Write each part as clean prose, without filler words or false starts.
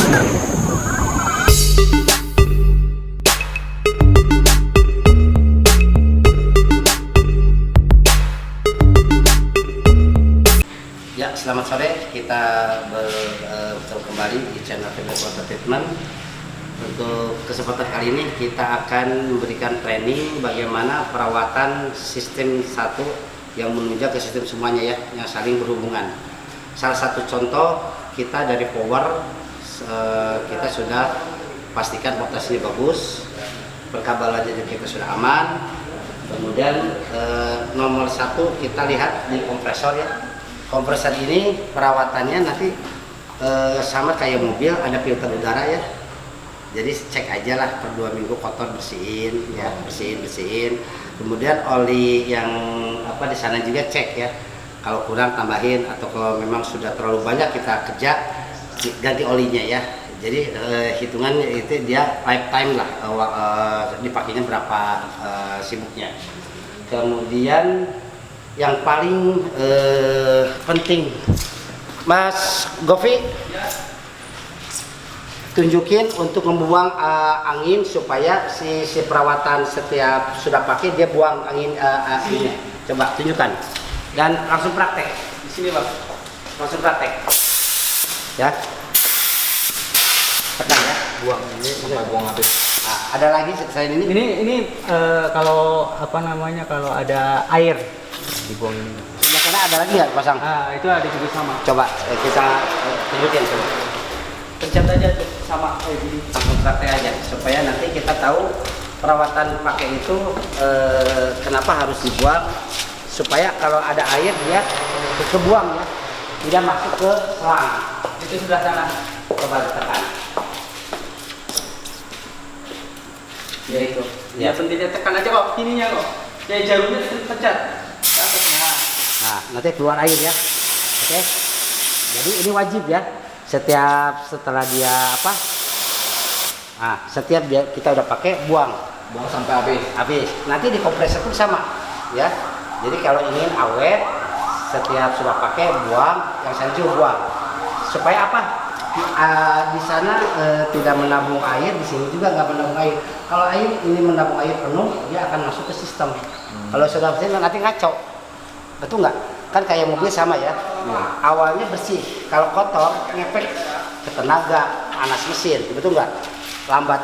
Ya, selamat sore. Kita bertemu kembali di channel Febles Water Treatment. Untuk kesempatan kali ini kita akan memberikan training bagaimana perawatan sistem satu yang menunjang ke sistem semuanya ya, yang saling berhubungan. Salah satu contoh kita dari power, kita sudah pastikan voltase ini bagus, perkabelannya juga kita sudah aman. Kemudian nomor satu kita lihat di kompresor ya. Kompresor ini perawatannya nanti sama kayak mobil, ada filter udara ya. Jadi cek aja lah per 2 minggu, kotor bersihin ya, bersihin. Kemudian oli yang di sana juga cek ya. Kalau kurang tambahin, atau kalau memang sudah terlalu banyak kita kerja ganti olinya ya. Jadi hitungannya itu dia lifetime lah, dipakainya berapa sibuknya. Kemudian yang paling penting, Mas Govi, tunjukin untuk membuang angin supaya si perawatan setiap sudah pakai dia buang angin ini. Coba tunjukkan dan langsung praktek di sini bang, langsung praktek ya. Tekan ya, buang ini sampai buang habis. Nah, ada lagi selain ini? Ini kalau kalau ada air dibuang ini. Sebelah sana ada lagi nggak pasang? Itu ada juga sama. Coba kita tunjukin coba. Pencet aja tuh sama kayak gini. Langsung praktek aja supaya nanti kita tahu perawatan pakai itu kenapa harus dibuang, supaya kalau ada air dia kebuang ya, tidak masuk ke selang. Itu sebelah sana. Coba tekan. Ya itu. Ya pentingnya tekan aja kok, ininya kok. Ya jarumnya pencet. Nah, nanti keluar air ya. Oke. Jadi ini wajib ya. Setelah dia setiap kita udah pakai buang sampai habis. Nanti di kompresor pun sama ya. Jadi kalau ingin awet, setiap sudah pakai buang, yang sana juga buang. Supaya apa? Di sana tidak menabung air, di sini juga nggak menabung air. Kalau air ini menabung air penuh, dia akan masuk ke sistem. Kalau sudah bersih nanti ngaco, betul nggak? Kan kayak mobil sama ya. Awalnya bersih, kalau kotor ngefek ke tenaga, panas mesin, betul nggak? Lambat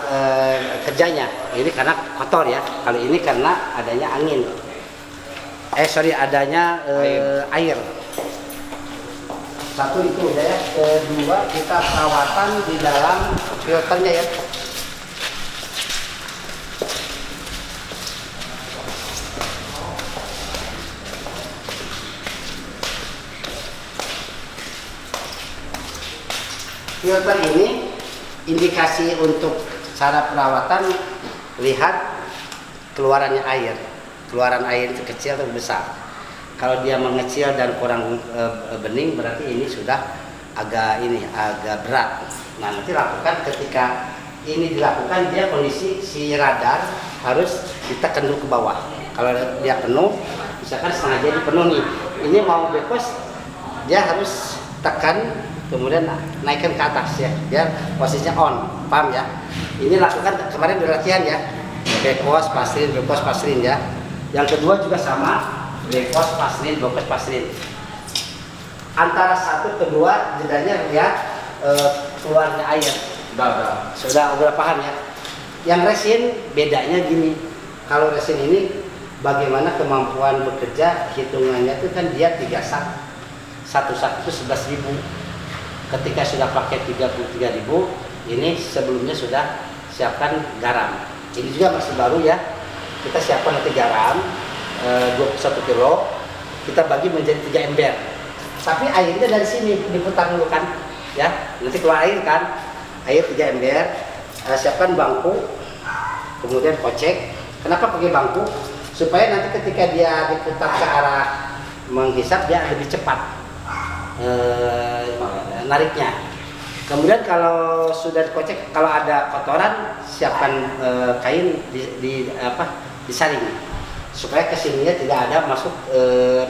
kerjanya. Ini karena kotor ya. Kalau ini karena adanya angin. Adanya air. Satu itu udah ya. Kedua kita perawatan di dalam filternya ya. Filter ini indikasi untuk cara perawatan, lihat keluarannya air. Keluaran air itu kecil atau besar. Kalau dia mengecil dan kurang bening, berarti ini sudah agak berat. Nah, nanti lakukan ketika ini dilakukan, dia kondisi si radar harus ditekan dulu ke bawah. Kalau dia penuh, misalkan setengah jadi penuh nih, ini mau bebas, dia harus tekan, kemudian naikkan ke atas ya, biar posisinya on, paham ya? Ini lakukan kemarin di latihan ya, bekos pasrin ya. Yang kedua juga sama, bekos pasrin. Antara satu kedua jedanya lihat keluarnya air. Sudah paham ya? Yang resin bedanya gini, kalau resin ini bagaimana kemampuan bekerja, hitungannya itu kan dia 3 sak, satu sak itu 11.000. Ketika sudah pakai 33.000, ini sebelumnya sudah siapkan garam. Ini juga masih baru ya. Kita siapkan nanti garam 21 kilo, kita bagi menjadi 3 ember. Tapi airnya dari sini diputar dulu kan, ya. Nanti keluar air kan, air 3 ember. Siapkan bangku, kemudian kocek. Kenapa pakai bangku? Supaya nanti ketika dia diputar ke arah menghisap, dia lebih cepat nariknya. Kemudian kalau sudah dikocek, kalau ada kotoran, siapkan kain disaring supaya kesininya tidak ada masuk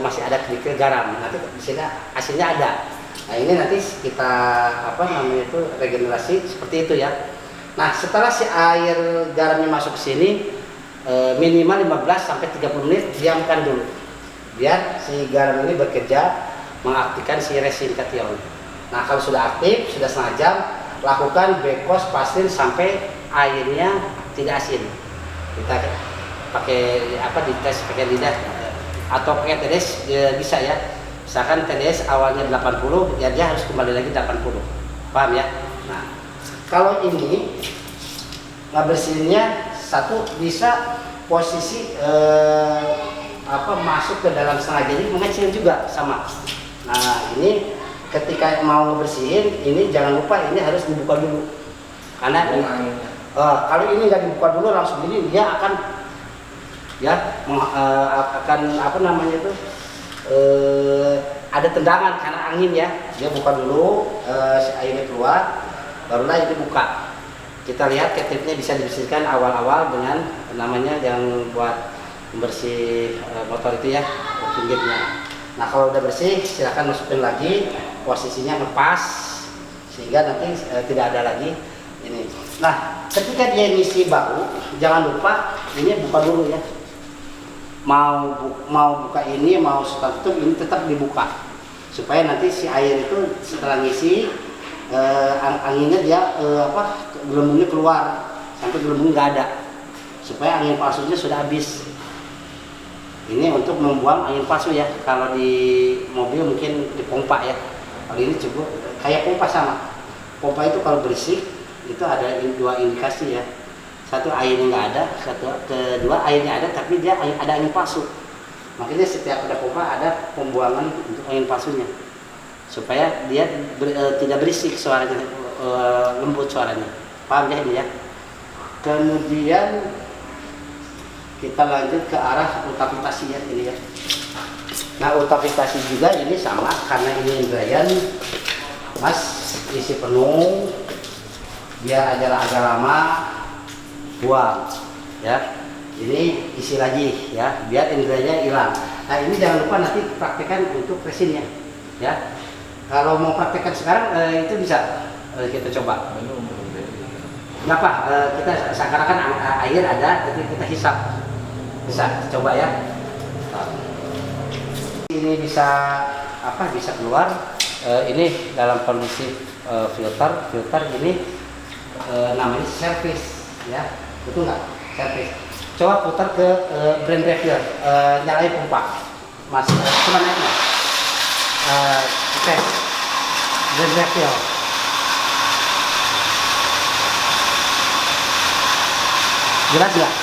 masih ada kerikil garam. Nanti di sini hasilnya ada. Nah ini nanti kita apa namanya itu regenerasi seperti itu ya. Nah setelah si air garamnya masuk ke sini minimal 15 sampai 30 menit diamkan dulu biar si garam ini bekerja mengaktifkan si resin kation. Nah kalau sudah aktif sudah setengah jam lakukan bekos pastiin sampai airnya tidak asin. Kita pakai apa dites pakai lidah atau pakai TDS bisa ya. Misalkan TDS awalnya 80 ya dia harus kembali lagi 80. Paham ya? Nah kalau ini ngebersihinnya satu bisa posisi masuk ke dalam setengah jadi mengecil juga sama. Nah ini ketika mau ngebersihin ini jangan lupa ini harus dibuka dulu karena kalau ini nggak dibuka dulu langsung ini dia akan ya akan apa namanya itu ada tendangan karena angin ya. Dia buka dulu si airnya keluar barulah ini buka. Kita lihat ketipnya bisa dibersihkan awal-awal dengan namanya yang buat membersih motor itu ya pinggirnya. Nah kalau udah bersih silahkan masukin lagi posisinya lepas sehingga nanti tidak ada lagi ini. Nah ketika dia ngisi baru jangan lupa ini buka dulu ya. Mau buka ini mau stop tutup ini tetap dibuka supaya nanti si air itu setelah ngisi anginnya dia gelembungnya keluar sampai gelembung nggak ada supaya angin palsunya sudah habis. Ini untuk membuang angin palsu ya. Kalau di mobil mungkin dipompa ya. Kalau ini cukup kayak pompa sama. Pompa itu kalau berisik itu ada dua indikasi ya. Satu airnya nggak ada, kedua airnya ada tapi dia ada angin palsu. Makanya setiap ada pompa ada pembuangan untuk angin palsunya supaya dia tidak berisik suaranya, lembut suaranya. Paham ya ini ya. Kemudian kita lanjut ke arah utapitasi ya ini ya. Nah utapitasi juga ini sama karena ini Indrayan mas isi penuh biar agak lama buang ya. Ini isi lagi ya biar indranya hilang. Nah ini jangan lupa nanti praktekkan untuk resinnya ya. Kalau mau praktekkan sekarang itu bisa kita coba. Kenapa? Kita seakan-akan air ada tapi kita hisap. Bisa coba ya. Ini bisa bisa keluar ini dalam kondisi filter ini namanya servis ya, betul nggak? Servis. Coba putar ke brand refill, nyalain pompa mas cuma naiknya tes brand refill. Jelas nggak?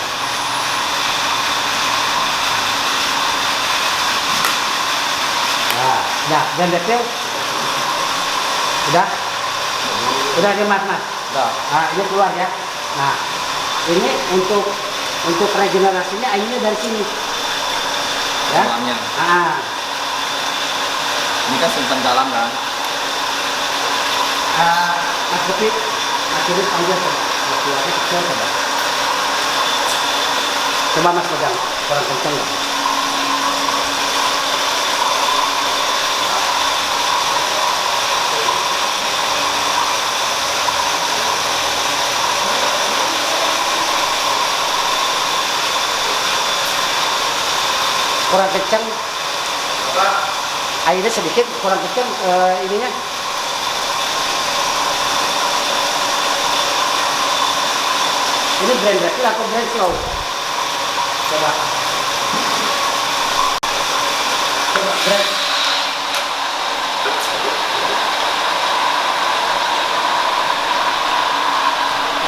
Nah, dan detail udah ya mas. Nah ini keluar ya. Nah ini untuk regenerasinya airnya dari sini ya. Nah ini kan simpan dalam kan. Mas Bukit panggil keluarnya kecil coba mas pegang kurang kencang nggak? Kurang kencang airnya sedikit kurang kencang ininya. Ini brand refill atau brand slow?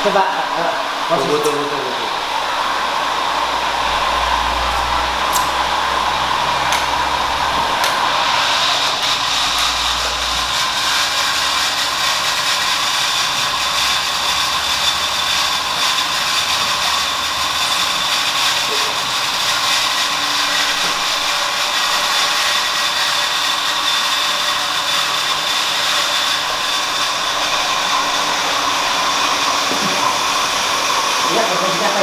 Coba brand betul. Iya, posisinya apa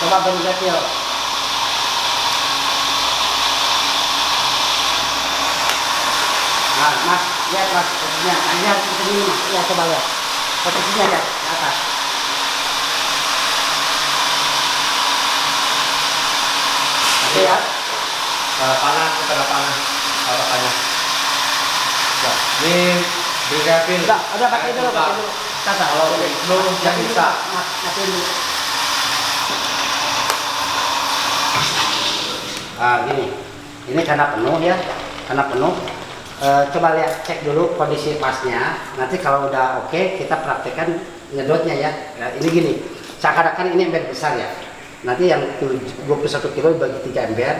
coba beri kecil. Nah, Mas, lihat Mas, posisinya. Nah, ini harus seperti ini, Mas. Ya, coba lihat. Posisinya lihat ke atas. Oke ya. Panah, kita ada panah. Ada panah. Ya, ini Brigapil. Udah pakai dulu, pakai dulu. Kata. Kalau belum yang bisa. Matiin dulu. Ah, gini. Ini karena penuh ya, karena penuh. Coba lihat, cek dulu kondisi pasnya. Nanti kalau udah oke, kita praktekkan ngedotnya ya. Ini gini, seakan-akan ini ember besar ya. Nanti yang 21 kilo bagi 3 ember,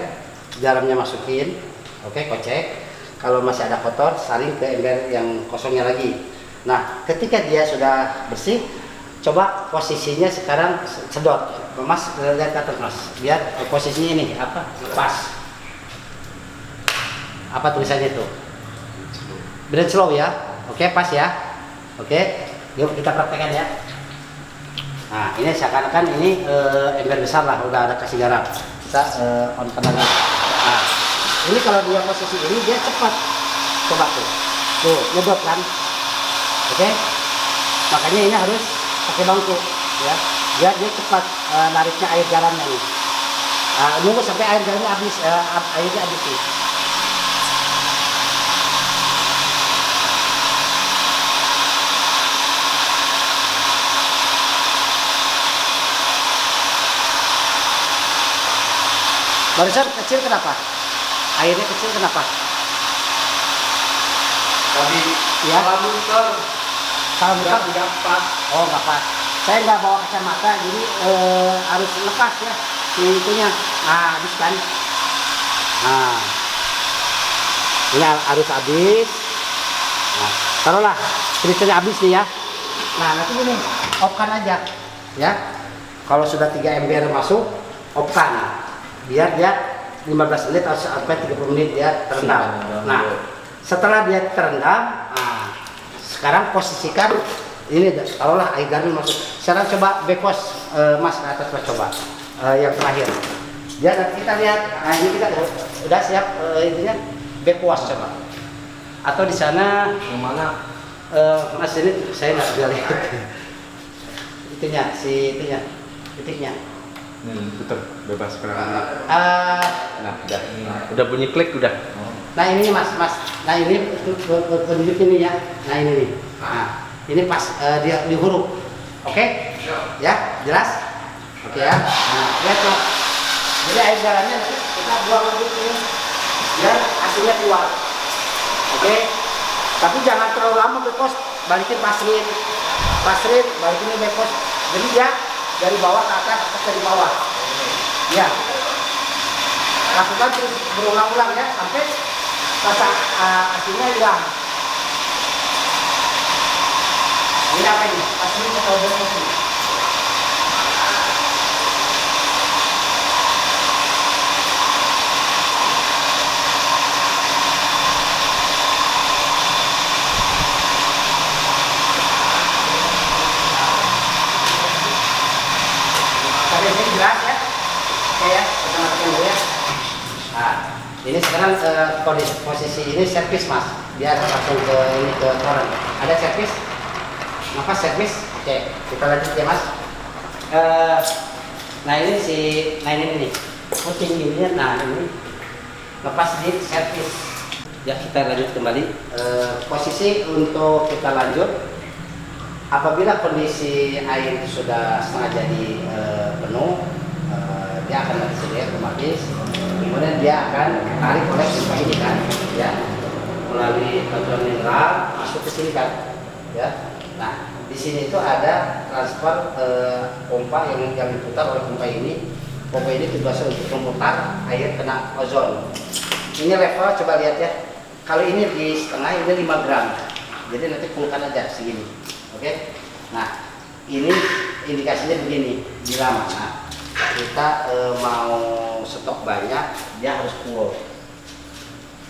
garamnya masukin, oke, kocek. Kalau masih ada kotor, saring ke ember yang kosongnya lagi. Nah, ketika dia sudah bersih, coba posisinya sekarang sedot. Mas, lihat ke atas Mas, biar posisinya ini apa? Pas. Apa tulisannya itu? Bread slow ya, oke, pas ya, oke, yuk kita praktekkan ya. Nah, ini seakan-akan ini ember besar lah, udah ada kasih garam. Kita on lagi. Nah, ini kalau dia posisi ini dia cepat, coba tuh nyedot kan, oke. Makanya ini harus pakai bangku, ya, biar dia cepat nariknya air garamnya nih. Nunggu sampai air garamnya habis, airnya habis nih. Barusan kecil kenapa? Airnya kecil kenapa? Tadi Ya. salah muter. Salah muter? Nggak pas. Oh, nggak pas. Saya nggak bawa kacamata, jadi harus lepas ya si itunya. Nah, habis kan? Nah, ini harus habis. Nah, taruhlah ceritanya habis nih ya. Nah, nanti gini, off-kan aja, ya. Kalau sudah 3 ember masuk, off-kan. Biar dia 15 menit atau sampai 30 menit dia terendam. Nah, setelah dia terendam, nah, sekarang posisikan ini, taruhlah air garam masuk. Sekarang coba bekos Mas ke atas Mas, coba yang terakhir. Ya, nanti kita lihat. Nah, ini kita udah siap intinya bekos coba. Atau di sana Yang mana? Mas ini saya nggak bisa lihat. Itunya, si itunya, titiknya. Puter bebas sekarang. Nah, Udah bunyi klik udah. nah ini Mas, nah ini tunjuk ini ya. Nah ini nih. Nah, ini pas dia di huruf. Oke? Ya, jelas? Oke ya. Nah, lihat tuh. Jadi air garamnya kita buang lagi ini biar hasilnya keluar. Oke? Tapi jangan terlalu lama bekos, balikin pasrin, balikin bekos. Jadi dia dari bawah ke atas dari bawah. Ya. Lakukan terus berulang-ulang ya sampai rasa asinnya hilang. Ini apa ini? Asinnya kita udah isi. Sampai sini jelas ya? Oke ya, kita matikan dulu ya. Nah, ini sekarang posisi ini servis Mas, biar langsung ke ini ke toren. Ada servis? Nafas servis? Oke, kita lanjut ya Mas. Nah ini nih, puting ininya. Nah ini lepas di servis. Ya, kita lanjut kembali. Posisi untuk kita lanjut. Apabila kondisi air sudah setengah jadi penuh, dia akan mati sendiri otomatis. Kemudian dia akan tarik oleh pompa ini kan, ya, melalui batuan mineral masuk ke sini kan, ya. Nah, di sini itu ada transfer pompa yang diputar oleh pompa ini. Pompa ini tugasnya untuk memutar air kena ozon. Ini level, coba lihat ya. Kalau ini di setengah, ini 5 gram. Jadi nanti pulkan aja segini. Oke, nah ini indikasinya begini, bila mana kita mau stok banyak, dia harus full.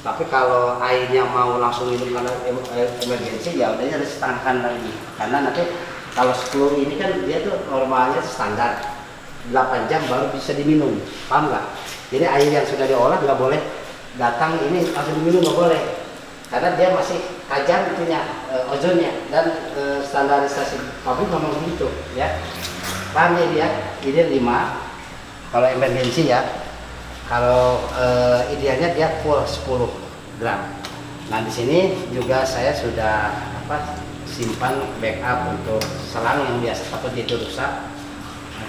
Tapi kalau airnya mau langsung minum karena emergensi, ya udahnya harus setengahkan lagi. Karena nanti kalau 10 ini kan dia tuh normalnya standar 8 jam baru bisa diminum, paham nggak? Jadi air yang sudah diolah nggak boleh datang ini langsung diminum, nggak boleh, karena dia masih tajam itunya, ozonnya, dan standarisasi pabrik memang begitu ya. Paham ya dia? Ini 5 kalau emergensi ya. Kalau idealnya dia full 10 gram. Nah di sini juga saya sudah simpan backup untuk selang yang biasa takut itu rusak.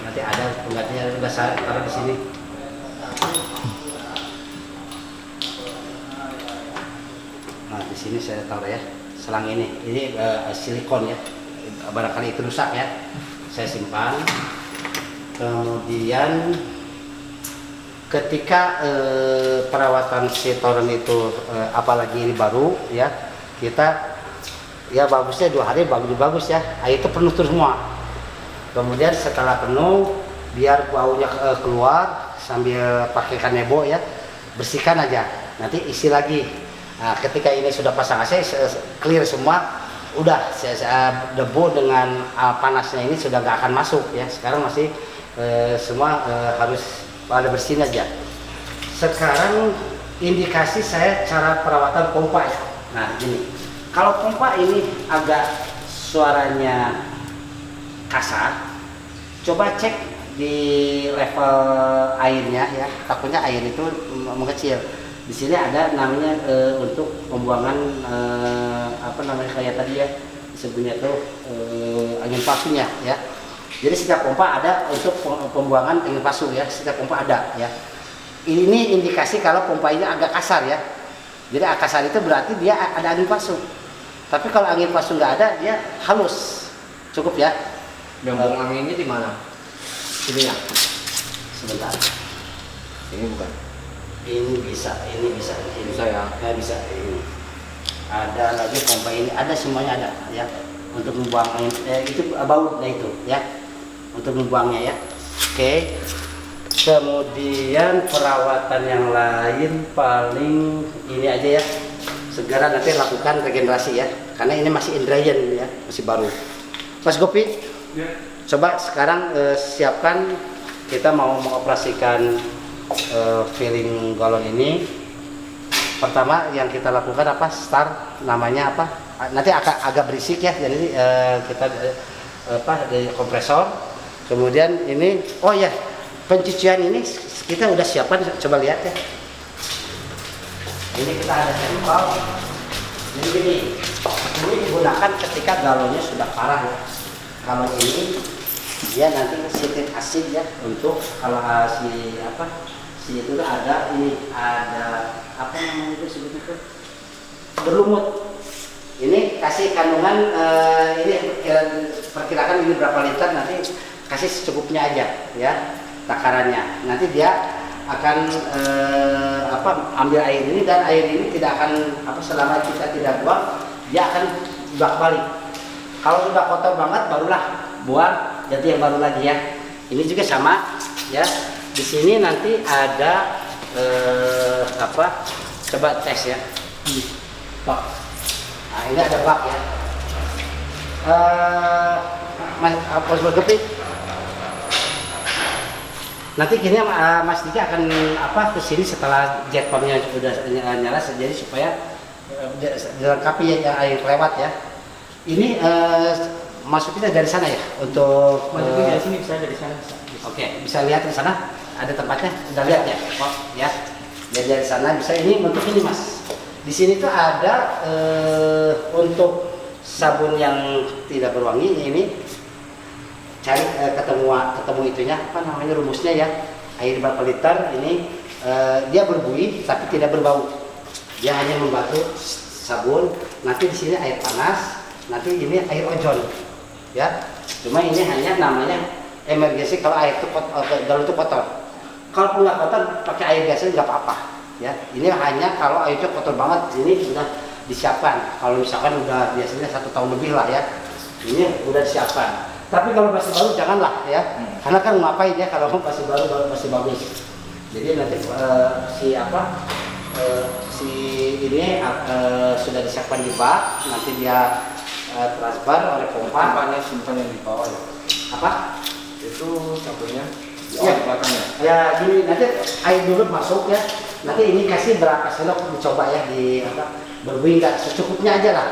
Nanti ada penggantinya juga saya taruh di sini. Nah di sini saya taruh ya selang ini. Ini silikon ya. Barangkali itu rusak ya. Saya simpan. Kemudian ketika perawatan si toren itu apalagi ini baru ya, kita ya bagusnya 2 hari bagus ya, air itu penuh terus semua. Kemudian setelah penuh, biar baunya keluar sambil pakai kanebo ya, bersihkan aja, nanti isi lagi. Nah, ketika ini sudah pasang AC clear semua, udah debu dengan panasnya ini sudah gak akan masuk ya. Sekarang masih semua harus pada bersihin aja. Sekarang indikasi saya cara perawatan pompa ya. Nah gini, kalau pompa ini agak suaranya kasar, coba cek di level airnya ya. Takutnya air itu mengecil. Di sini ada namanya untuk pembuangan kayak tadi ya, disebutnya tuh angin palsunya ya. Jadi setiap pompa ada untuk pembuangan angin palsu ya, setiap pompa ada ya. Ini indikasi kalau pompa ini agak kasar ya. Jadi kasar itu berarti dia ada angin palsu. Tapi kalau angin palsu nggak ada, dia halus. Cukup ya. Yang buang anginnya di mana? Ini ya. Sebentar. Ini bukan. Ini bisa. Ini Bisa ya. Ya bisa. Ini. Ada lagi pompa ini, ada semuanya ada ya. Untuk membuang angin itu baut itu ya. Untuk membuangnya ya. Oke. Kemudian perawatan yang lain paling ini aja ya. Segera nanti lakukan regenerasi ya. Karena ini masih indrayan ya, masih baru. Mas Gopi, ya. Coba sekarang siapkan, kita mau mengoperasikan filling galon ini. Pertama yang kita lakukan start namanya apa? Nanti agak berisik ya. Jadi kita dari kompresor. Kemudian ini, oh ya, pencucian ini kita udah siapkan, coba lihat ya. Ini kita ada sampel. Jadi gini, ini digunakan ketika galonnya sudah parah ya. Kalau ini dia nanti sitik asid ya, untuk kalau si itu ada ini ada apa namanya itu sebutnya tuh, berlumut. Ini kasih kandungan ini perkirakan ini berapa liter, nanti kasih secukupnya aja ya takarannya. Nanti dia akan ambil air ini, dan air ini tidak akan selama kita tidak buang, dia akan balik. Kalau sudah kotor banget barulah buang, jadi yang baru lagi ya. Ini juga sama ya. Di sini nanti ada coba tes ya. Bak. Nah, ini ada bak ya. Mas Bergepi. Nanti gini Mas Diki akan ke sini setelah jet pumpnya sudah nyala, jadi supaya dilengkapi yang air lewat ya. Ini masuknya dari sana ya untuk Masuknya dari sini, bisa dari sana. Oke, bisa lihat di sana ada tempatnya, udah lihat ya. Oh ya, dari sana bisa. Ini untuk ini Mas. Di sini tuh ada untuk sabun yang tidak berwangi ini. Cari ketemu itunya rumusnya ya. Air berapa liter ini dia berbuih tapi tidak berbau. Dia hanya membantu sabun. Nanti di sini air panas, nanti ini air ozon ya. Cuma ini hanya namanya emergency kalau air itu galon itu kotor. Kalau nggak kotor pakai air biasa nggak apa-apa ya. Ini hanya kalau airnya kotor banget, ini sudah disiapkan. Kalau misalkan udah biasanya 1 tahun lebih lah ya, ini udah disiapkan. Tapi kalau masih baru janganlah ya, karena kan ngapain ya kalau masih baru masih bagus. Jadi nanti si ini sudah disiapkan di bak, nanti dia transfer oleh pompa. Simpan yang di bawah ya. Apa? Itu sabunnya. Ya, ya gini nanti air dulu masuk ya. Nanti ini kasih berapa sendok dicoba ya di apa berbuih nggak secukupnya aja lah.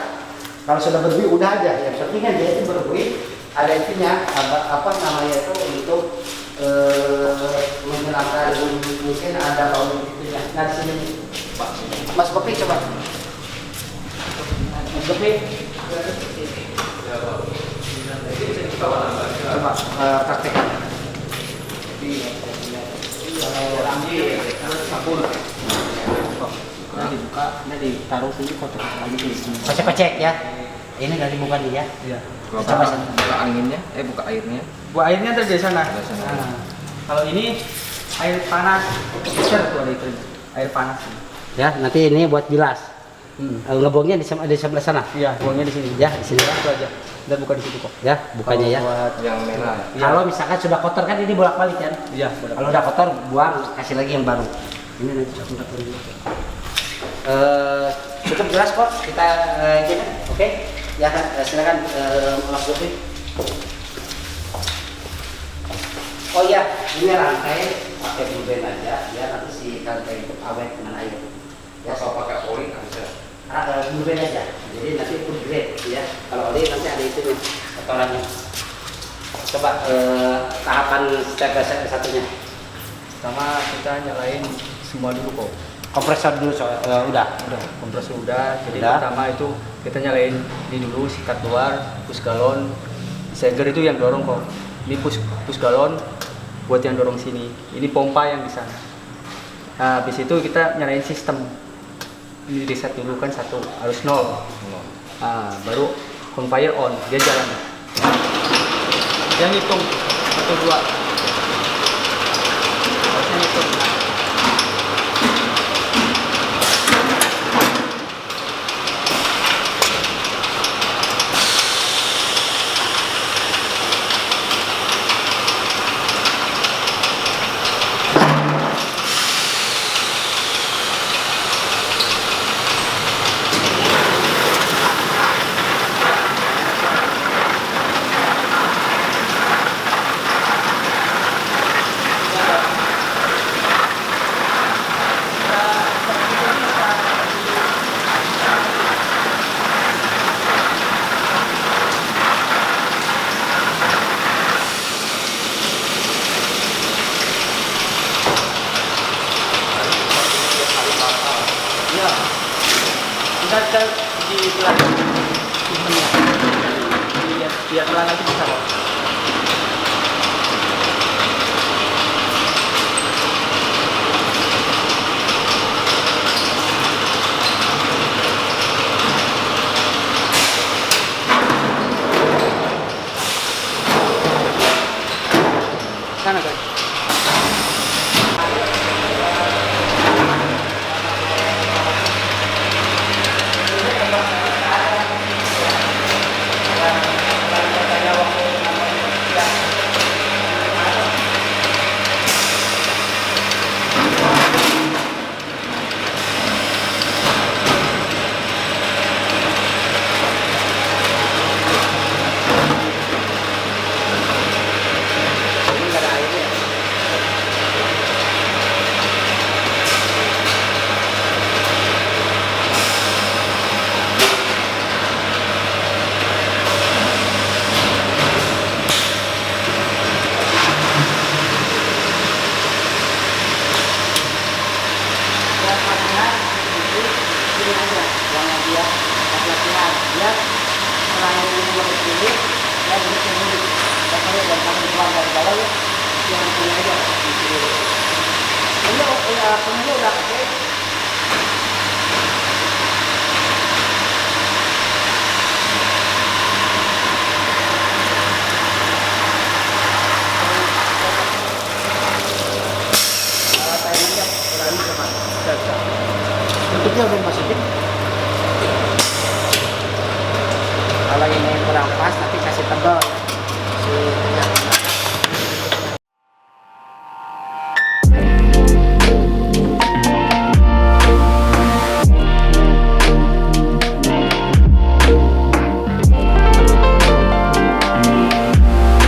Kalau sudah berbuih udah aja. Yang penting kan dia itu berbuih ada intinya apa namanya itu untuk menghilangkan mungkin ada bau gitu ya. Nah di sini Mas Bopi coba. Mas Bopi coba praktekkan. Nah dibuka, nah ditaruh sini kotak lagi di sini. Kocek-kocek ya. Ini dari buka dia. Iya. Coba sana. Buka anginnya, buka airnya. Buat airnya ada di sana. Ada sana. Nah, kalau ini air panas, besar tuh ada itu. Air panas. Ya, nanti ini buat bilas. Ngebuangnya di sebelah sana. Iya, buangnya di sini. Ya, di sini ya. Itu aja. Dan buka di situ kok. Ya, bukanya ya. Buat Yang merah. Iya. Kalau misalkan sudah kotor kan ini bolak-balik kan. Iya, Kalau udah kotor buang, kasih lagi yang baru. Ini nanti coba dulu. Cukup jelas kok kita gini, oke? Ya, silakan Mas Lutfi. Oh iya, ini rantai pakai bulben aja, ya nanti si rantai itu awet dengan air. Ya, Kalau pakai oli nggak bisa. bulben aja. Jadi nanti food grade, ya. Kalau oli nanti ada itu nih, kotorannya. Coba tahapan step by step satunya. Pertama kita nyalain semua dulu kok. Kompresor dulu udah. Kompresor udah. Jadi Udah. pertama itu kita nyalain ini dulu sikat luar, push galon. Seger itu yang dorong kok. Ini push galon buat yang dorong sini. Ini pompa yang di sana. Nah, habis itu kita nyalain sistem. Ini reset dulu kan satu harus 0. Nah, baru conveyor on, dia jalan. Dia ngitung 1 2. Harusnya ngitung. Kita di belakang sistemnya. Biar pelan lagi bisa kok. Sana guys. Tutupnya udah masukin. Kalau ini kurang pas nanti kasih tebal.